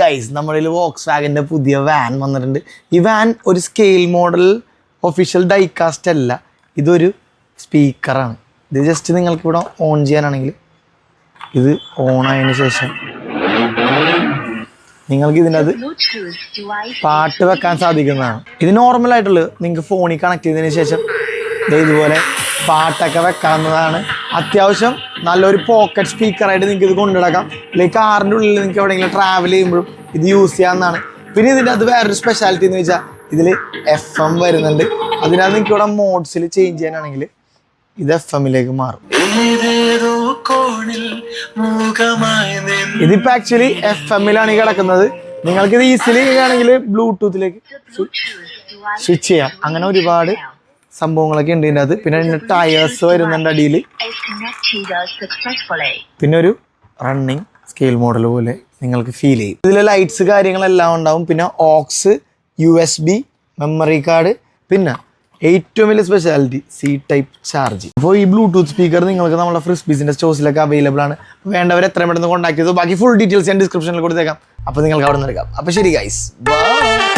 Guys, നമ്മുടെ വോക്സ്വാഗന്റെ പുതിയ van വന്നിട്ടുണ്ട്. ഈ വാൻ ഒരു സ്കെയിൽ മോഡൽ ഒഫീഷ്യൽ ഡൈകാസ്റ്റ് അല്ല, ഇതൊരു സ്പീക്കറാണ്. ഇത് ജസ്റ്റ് നിങ്ങൾക്ക് ഇവിടെ ഓൺ ചെയ്യാനാണെങ്കിൽ ഇത് ഓൺ ആയതിനു ശേഷം നിങ്ങൾക്ക് ഇതിൻ്റെ അത് പാട്ട് വെക്കാൻ സാധിക്കുന്നതാണ്. ഇത് നോർമലായിട്ടുള്ളത് നിങ്ങൾക്ക് ഫോണിൽ കണക്ട് ചെയ്തതിന് ശേഷം ഇതുപോലെ പാട്ടൊക്കെ വെക്കാവുന്നതാണ്. അത്യാവശ്യം നല്ലൊരു പോക്കറ്റ് സ്പീക്കറായിട്ട് നിങ്ങൾക്ക് ഇത് കൊണ്ടുനടക്കാം. അല്ലെങ്കിൽ കാറിൻ്റെ ഉള്ളിൽ നിങ്ങൾക്ക് എവിടെയെങ്കിലും ട്രാവൽ ചെയ്യുമ്പോഴും ഇത് യൂസ് ചെയ്യാവുന്നതാണ്. പിന്നെ ഇതിൻ്റെ അത് വേറൊരു സ്പെഷ്യാലിറ്റി എന്ന് വെച്ചാൽ ഇതിൽ FM വരുന്നുണ്ട്. അതിനകത്ത് നിങ്ങൾക്ക് ഇവിടെ മോഡ്സിൽ ചേഞ്ച് ചെയ്യാനാണെങ്കിൽ ഇത് FM-ലേക്ക് മാറും. ഇതിപ്പോൾ ആക്ച്വലി FM-ലാണ് കിടക്കുന്നത്. നിങ്ങൾക്കിത് ഈസിലി ആണെങ്കിൽ ബ്ലൂടൂത്തിലേക്ക് സ്വിച്ച് ചെയ്യാം. അങ്ങനെ ഒരുപാട് സംഭവങ്ങളൊക്കെ ഉണ്ട് ഇതിൻ്റെ അത്. പിന്നെ ടയേഴ്സ് വരുന്നുണ്ട് അടിയിൽ. പിന്നെ ഒരു റണ്ണിങ് സ്കെയിൽ മോഡൽ പോലെ നിങ്ങൾക്ക് ഫീൽ ചെയ്യും. ഇതിൽ ലൈറ്റ്സ് കാര്യങ്ങളെല്ലാം ഉണ്ടാവും. പിന്നെ ഓക്സ്, USB, മെമ്മറി കാർഡ്, പിന്നെ ഏറ്റവും വലിയ സ്പെഷ്യാലിറ്റി C-type ചാർജ്. അപ്പോൾ ഈ ബ്ലൂടൂത്ത് സ്പീക്കർ നിങ്ങൾക്ക് നമ്മുടെ ഫ്രിസ്ബീസിൻ്റെ സ്റ്റോഴ്സിലൊക്കെ അവൈലബിൾ ആണ്. വേണ്ടവർ എത്രയും പെട്ടെന്ന് കോൺടാക്ട് ചെയ്തു. ബാക്കി ഫുൾ ഡീറ്റെയിൽസ് ഞാൻ ഡിസ്ക്രിപ്ഷനിൽ കൊടുത്തേക്കാം. അപ്പോൾ നിങ്ങൾക്ക് അവിടെ നിന്ന് എടുക്കാം. അപ്പോൾ ശരി ഗൈസ്, ബൈ.